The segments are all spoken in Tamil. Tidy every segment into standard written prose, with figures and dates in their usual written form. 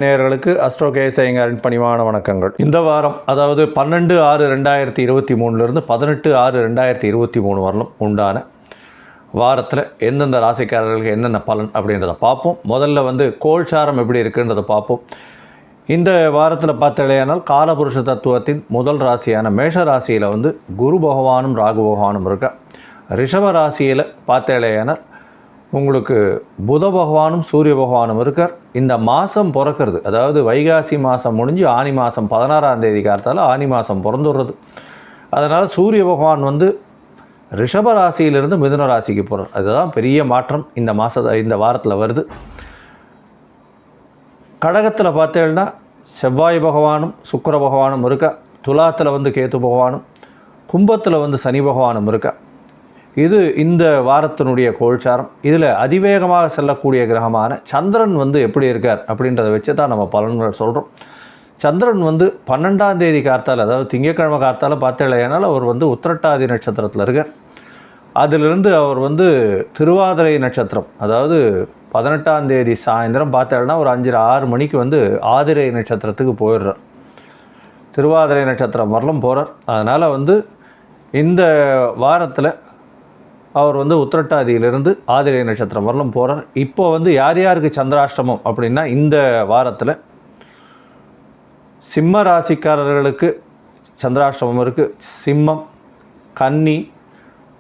நேயர்களுக்கு அஸ்ட்ரோ கேஎஸ் ஐயங்காரின் பணிவான வணக்கங்கள். இந்த வாரம் அதாவது 12/6/2023 18/6/2023 வரலும் உண்டான வாரத்தில் எந்தெந்த ராசிக்காரர்களுக்கு என்னென்ன பலன் அப்படின்றத பார்ப்போம். முதல்ல கோல்சாரம் எப்படி இருக்குன்றதை பார்ப்போம். இந்த வாரத்தில் பார்த்தாலேயானால் காலபுருஷ தத்துவத்தின் முதல் ராசியான மேஷ ராசியில் குரு பகவானும் ராகு பகவானும் இருக்கா. ரிஷப ராசியில் பார்த்தாலேயானால் உங்களுக்கு புத பகவானும் சூரிய பகவானும் இருக்கார். இந்த மாதம் பிறக்கிறது, அதாவது வைகாசி மாதம் முடிஞ்சு ஆனி மாதம் 16ஆம் தேதி காலத்தால் ஆனி மாதம் பிறந்துடுறது. அதனால் சூரிய பகவான் ரிஷப ராசியிலிருந்து மிதுன ராசிக்கு போகிறார். அதுதான் பெரிய மாற்றம் இந்த வாரத்தில் வருது. கடகத்தில் பார்த்தேன்னா செவ்வாய் பகவானும் சுக்கிர பகவானும் இருக்கா. துலாத்தில் கேத்து பகவானும், கும்பத்தில் சனி பகவானும் இருக்கா. இது இந்த வாரத்தினுடைய கோல்சாரம். இதில் அதிவேகமாக செல்லக்கூடிய கிரகமான சந்திரன் எப்படி இருக்கார் அப்படின்றத வச்சு தான் நம்ம பலன்கள் சொல்கிறோம். சந்திரன் 12ஆம் தேதி கார்த்தால், அதாவது திங்கட்கிழமை கார்த்தால் பார்த்தேனால் அவர் உத்திரட்டாதி நட்சத்திரத்தில் இருக்கார். அதிலிருந்து அவர் திருவாதிரை நட்சத்திரம், அதாவது 18ஆம் தேதி சாயந்தரம் பார்த்தேன்னா ஒரு 5-6 மணிக்கு ஆதிரை நட்சத்திரத்துக்கு போயிடுறார். திருவாதிரை நட்சத்திரம் வரலும் போகிறார். அதனால் இந்த வாரத்தில் அவர் உத்திரட்டாதியிலிருந்து ஆதிரை நட்சத்திரம் வரலும் போகிறார். இப்போ யார் யாருக்கு சந்திராஷ்டமம் அப்படின்னா, இந்த வாரத்தில் சிம்ம ராசிக்காரர்களுக்கு சந்திராஷ்டமம் இருக்குது. சிம்மம், கன்னி,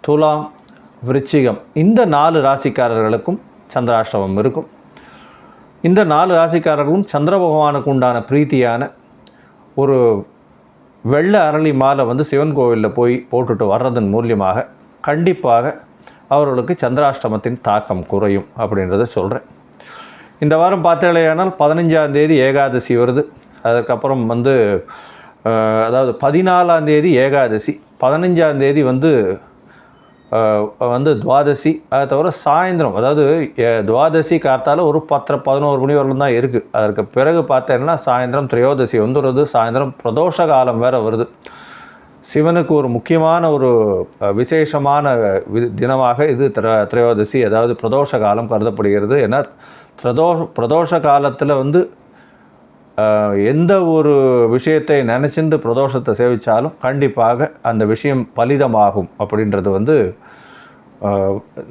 துலாம், விருச்சிகம் இந்த 4 ராசிக்காரர்களுக்கும் சந்திராஷ்டமம் இருக்கும். இந்த 4 ராசிக்காரர்களும் சந்திர பகவானுக்கு உண்டான பிரீத்தியான ஒரு வெள்ளை அரளி மாலை சிவன் கோவிலில் போய் போட்டுட்டு வர்றதன் மூலியமாக கண்டிப்பாக அவர்களுக்கு சந்திராஷ்டமத்தின் தாக்கம் குறையும் அப்படின்றத சொல்கிறேன். இந்த வாரம் பார்த்தேனால் 15ஆம் தேதி ஏகாதசி வருது. அதுக்கப்புறம் அதாவது 14ஆம் தேதி ஏகாதசி, 15ஆம் தேதி துவாதசி. அதை தவிர சாயந்தரம், அதாவது துவாதசி கார்த்தால் ஒரு 10-11 மணி வரலும் தான் இருக்குது. அதற்கு பிறகு பார்த்தேன்னா சாயந்தரம் திரையோதசி வந்துடுறது. சாயந்தரம் பிரதோஷ காலம் வேறு வருது. சிவனுக்கு ஒரு முக்கியமான ஒரு விசேஷமான தினமாக இது திரையோதசி, அதாவது பிரதோஷ காலம் கருதப்படுகிறது. ஏன்னா பிரதோஷ காலத்தில் எந்த ஒரு விஷயத்தை நினச்சிட்டு பிரதோஷத்தை சேவித்தாலும் கண்டிப்பாக அந்த விஷயம் பலிதமாகும் அப்படின்றது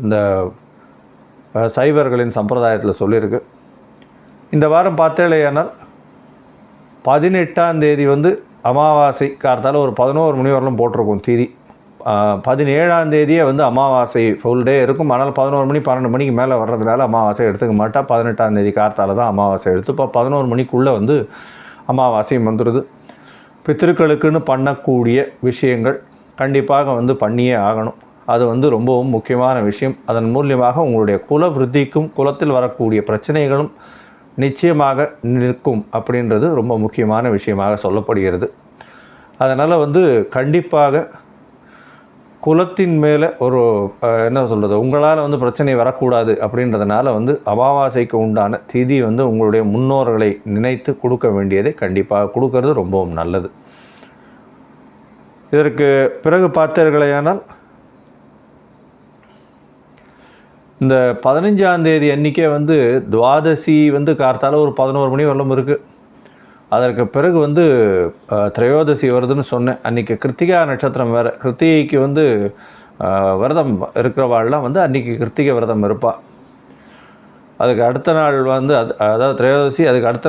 இந்த சைவர்களின் சம்பிரதாயத்தில் சொல்லியிருக்கு. இந்த வாரம் பார்த்தேனால் 18ஆம் தேதி அமாவாசை கார்த்தால் ஒரு 11 மணி வரலும் போட்டிருக்கும் தீதி. 17ஆம் தேதியே அமாவாசை ஃபுல் டே இருக்கும். ஆனால் 11 மணி 12 மணிக்கு மேலே வர்றதுனால அமாவாசை எடுத்துக்க மாட்டா. 18ஆம் தேதி கார்த்தால் தான் அமாவாசை எடுத்து இப்போ 11 மணிக்குள்ளே அமாவாசையும் வந்துடுது. பித்திருக்களுக்குன்னு பண்ணக்கூடிய விஷயங்கள் கண்டிப்பாக பண்ணியே ஆகணும். அது ரொம்பவும் முக்கியமான விஷயம். அதன் மூலியமாக உங்களுடைய குல விருத்திக்கும் குலத்தில் வரக்கூடிய பிரச்சனைகளும் நிச்சயமாக நிற்கும் அப்படின்றது ரொம்ப முக்கியமான விஷயமாக சொல்லப்படுகிறது. அதனால் கண்டிப்பாக குலத்தின் மேலே ஒரு என்ன சொல்கிறது, உங்களால் பிரச்சனை வரக்கூடாது அப்படின்றதுனால அமாவாசைக்கு உண்டான திதி உங்களுடைய முன்னோர்களை நினைத்து கொடுக்க வேண்டியதை கண்டிப்பாக கொடுக்கறது ரொம்பவும் நல்லது. இதற்கு பிறகு பார்த்தீர்களேயானால் இந்த 15ஆம் தேதி அன்றைக்கே துவாதசி கார்த்தால ஒரு 11 மணி வரலும் இருக்குது. அதற்கு பிறகு திரையோதசி வருதுன்னு சொன்னேன். அன்றைக்கி கிருத்திகா நட்சத்திரம் வேறு. கிருத்திகைக்கு விரதம் இருக்கிறவாள்லாம் அன்றைக்கி கிருத்திகை விரதம் இருப்பாள். அதுக்கு அடுத்த நாள் அதாவது திரையோதசி, அதுக்கு அடுத்த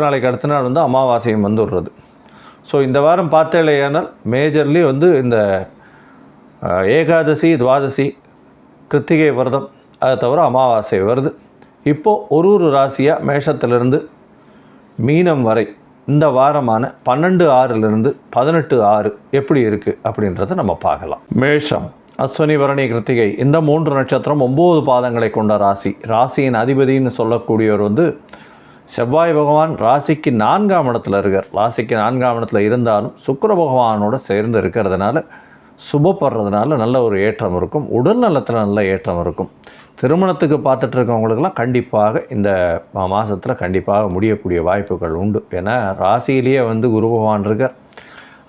நாள் அமாவாசையும் வந்துடுறது. ஸோ இந்த வாரம் பார்த்தேலையானால் மேஜர்லி இந்த ஏகாதசி, துவாதசி, கிருத்திகை விரதம், அதை தவிர அமாவாசை வருது. இப்போது ஒரு ராசியாக மேஷத்திலிருந்து மீனம் வரை இந்த வாரமான 12/6 18/6 எப்படி இருக்குது அப்படின்றத நம்ம பார்க்கலாம். மேஷம், அஸ்வினி, பரணி, கிருத்திகை இந்த 3 நட்சத்திரம் 9 பாதங்களை கொண்ட ராசி. ராசியின் அதிபதினு சொல்லக்கூடியவர் செவ்வாய் பகவான் ராசிக்கு 4ஆம் இடத்துல இருக்கார். ராசிக்கு 4ஆம் இடத்துல இருந்தாலும் சுக்கிர பகவானோட சேர்ந்து இருக்கிறதுனால சுபப்படுறதுனால நல்ல ஒரு ஏற்றம் இருக்கும். உடல் நலத்தில் நல்ல ஏற்றம் இருக்கும். திருமணத்துக்கு பார்த்துட்டு இருக்கவங்களுக்கெல்லாம் கண்டிப்பாக இந்த மாதத்தில் கண்டிப்பாக முடியக்கூடிய வாய்ப்புகள் உண்டு. ஏன்னா ராசியிலேயே குரு பகவான் இருக்கார்.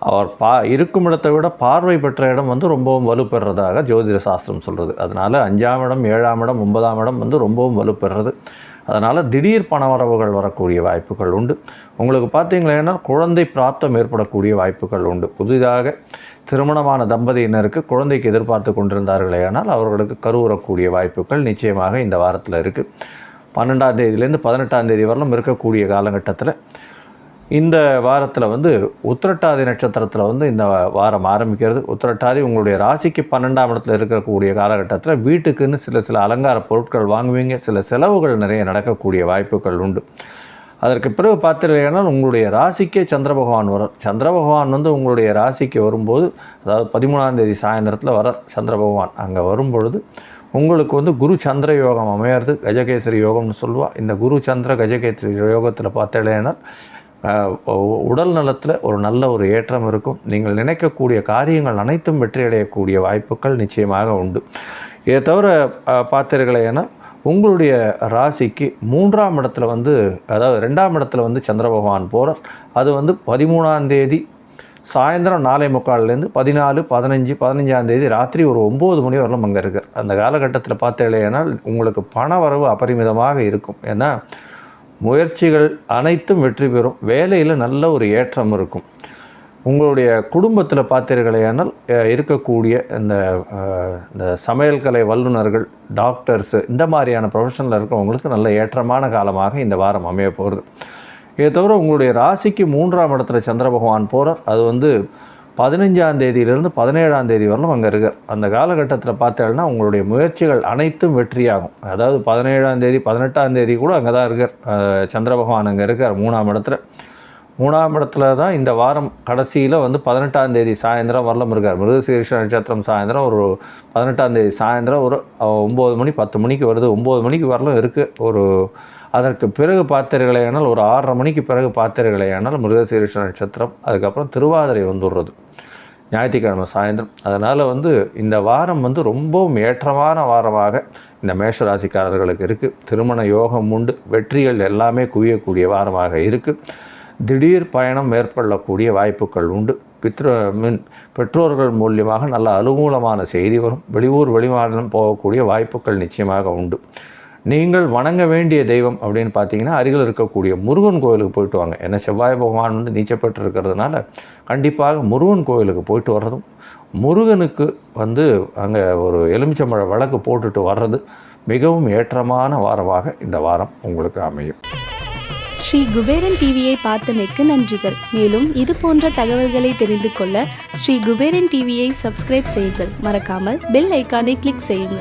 அவர் இருக்கும் இடத்தை விட பார்வை பெற்ற இடம் வந்து ரொம்பவும் வலுப்பெறதாக ஜோதிட சாஸ்திரம் சொல்கிறது. அதனால் 5ஆம் இடம், 7ஆம் இடம், 9ஆம் இடம் வந்து ரொம்பவும் வலுப்பெறது. அதனால் திடீர் பணவரவுகள் வரக்கூடிய வாய்ப்புகள் உண்டு. உங்களுக்கு பார்த்தீங்களேன்னா குழந்தை பிராப்தம் ஏற்படக்கூடிய வாய்ப்புகள் உண்டு. புதிதாக திருமணமான தம்பதியினருக்கு குழந்தைக்கு எதிர்பார்த்து கொண்டிருந்தார்களே ஆனால் அவர்களுக்கு கருவுறக்கூடிய வாய்ப்புகள் நிச்சயமாக இந்த வாரத்தில் இருக்குது. 12ஆம் தேதியிலேருந்து 18ஆம் தேதி வரலும் இருக்கக்கூடிய காலகட்டத்தில் இந்த வாரத்தில் வந்து உத்திரட்டாதி நட்சத்திரத்தில் வந்து இந்த வாரம் ஆரம்பிக்கிறது. உத்திரட்டாதி உங்களுடைய ராசிக்கு 12ஆம் இடத்துல இருக்கக்கூடிய காலகட்டத்தில் வீட்டுக்குன்னு சில அலங்கார பொருட்கள் வாங்குவீங்க. சில செலவுகள் நிறைய நடக்கக்கூடிய வாய்ப்புகள் உண்டு. அதற்கு பிறகு பார்த்தீங்கன்னா உங்களுடைய ராசிக்கே சந்திர பகவான் வரார். சந்திர பகவான் வந்து உங்களுடைய ராசிக்கு வரும்போது, அதாவது 13ஆம் தேதி சாயந்தரத்தில் வரார் சந்திர பகவான். அங்கே வரும்பொழுது உங்களுக்கு வந்து குரு சந்திர யோகம் அமையிறது. கஜகேசரி யோகம்னு சொல்லுவாள். இந்த குரு சந்திர கஜகேசரி யோகத்தில் பார்த்தீங்கன்னா உடல் நலத்தில் ஒரு நல்ல ஒரு ஏற்றம் இருக்கும். நீங்கள் நினைக்கக்கூடிய காரியங்கள் அனைத்தும் வெற்றியடையக்கூடிய வாய்ப்புகள் நிச்சயமாக உண்டு. இதை தவிர பார்த்தீர்களேன்னா உங்களுடைய ராசிக்கு 3ஆம் இடத்துல வந்து, அதாவது 2ஆம் இடத்துல வந்து சந்திர பகவான் போகிறார். அது வந்து 13ஆம் தேதி சாயந்தரம் 4:45 14, 15, 15ஆம் தேதி ராத்திரி ஒரு 9 மணி வரலும் அங்கே இருக்கார். அந்த காலகட்டத்தில் பார்த்தீங்கன்னா உங்களுக்கு பண வரவு அபரிமிதமாக இருக்கும். ஏன்னா முயற்சிகள் அனைத்தும் வெற்றி பெறும். வேலையில் நல்ல ஒரு ஏற்றம் இருக்கும். உங்களுடைய குடும்பத்தில் பார்த்தீர்களேனால் இருக்கக்கூடிய இந்த சமையல் கலை வல்லுநர்கள், டாக்டர்ஸு, இந்த மாதிரியான ப்ரொஃபஷனில் இருக்கிறவங்களுக்கு நல்ல ஏற்றமான காலமாக இந்த வாரம் அமைய போகிறது. இதை தவிர உங்களுடைய ராசிக்கு 3ஆம் இடத்துல சந்திர பகவான் போகிறார். அது வந்து 15ஆம் தேதியிலிருந்து 17ஆம் தேதி வரலும் அங்கே இருக்கார். அந்த காலகட்டத்தில் பார்த்தீங்கன்னா உங்களுடைய முயற்சிகள் அனைத்தும் வெற்றியாகும். அதாவது 17ஆம் தேதி 18ஆம் தேதி கூட அங்கே தான் இருக்கார் சந்திர பகவான். அங்கே இருக்கார் 3ஆம் இடத்துல. 3ஆம் இடத்துல தான் இந்த வாரம் கடைசியில் வந்து 18ஆம் தேதி சாயந்தரம் வரலும் இருக்கார். மிருகசீரிஷ நட்சத்திரம் சாயந்தரம் ஒரு 18ஆம் தேதி சாயந்தரம் ஒரு 9 மணி 10 மணிக்கு வருது. 9 மணிக்கு வரலும் இருக்குது. அதற்கு பிறகு பார்த்தீர்களேனால் ஒரு 6:30 மணிக்கு பிறகு பார்த்தீர்களேனால் மிருகசீரிஷ நட்சத்திரம், அதுக்கப்புறம் திருவாதிரை வந்துடுறது ஞாயிற்றுக்கிழமை சாயந்தரம். அதனால் வந்து இந்த வாரம் வந்து ரொம்பவும் ஏற்றமான வாரமாக இந்த மேஷராசிக்காரர்களுக்கு இருக்குது. திருமண யோகம் உண்டு. வெற்றிகள் எல்லாமே குவியக்கூடிய வாரமாக இருக்குது. திடீர் பயணம் மேற்கொள்ளக்கூடிய வாய்ப்புகள் உண்டு. பெற்றோர்கள் மூலியமாக நல்ல அனுகூலமான செய்தி வரும். வெளியூர் வெளிமாநிலம் போகக்கூடிய வாய்ப்புகள் நிச்சயமாக உண்டு. நீங்கள் வணங்க வேண்டிய தெய்வம் அப்படின்னு பார்த்தீங்கன்னா அருகில் இருக்கக்கூடிய முருகன் கோயிலுக்கு போயிட்டு வாங்க. ஏன்னா செவ்வாய் பகவான் வந்து நீச்சப்பட்டு இருக்கிறதுனால கண்டிப்பாக முருகன் கோயிலுக்கு போயிட்டு வர்றதும், முருகனுக்கு வந்து அங்கே ஒரு எலுமிச்சம்பழ விளக்கு போட்டுட்டு வர்றது மிகவும் ஏற்றமான வாரமாக இந்த வாரம் உங்களுக்கு அமையும். ஸ்ரீ குபேரன் டிவியை பார்த்தமைக்கு நன்றிகள். மேலும் இது போன்ற தகவல்களை தெரிந்து கொள்ள ஸ்ரீ குபேரன் டிவியை சப்ஸ்கிரைப் செய்யுங்கள். மறக்காமல் பெல் ஐக்கானை கிளிக் செய்யுங்கள்.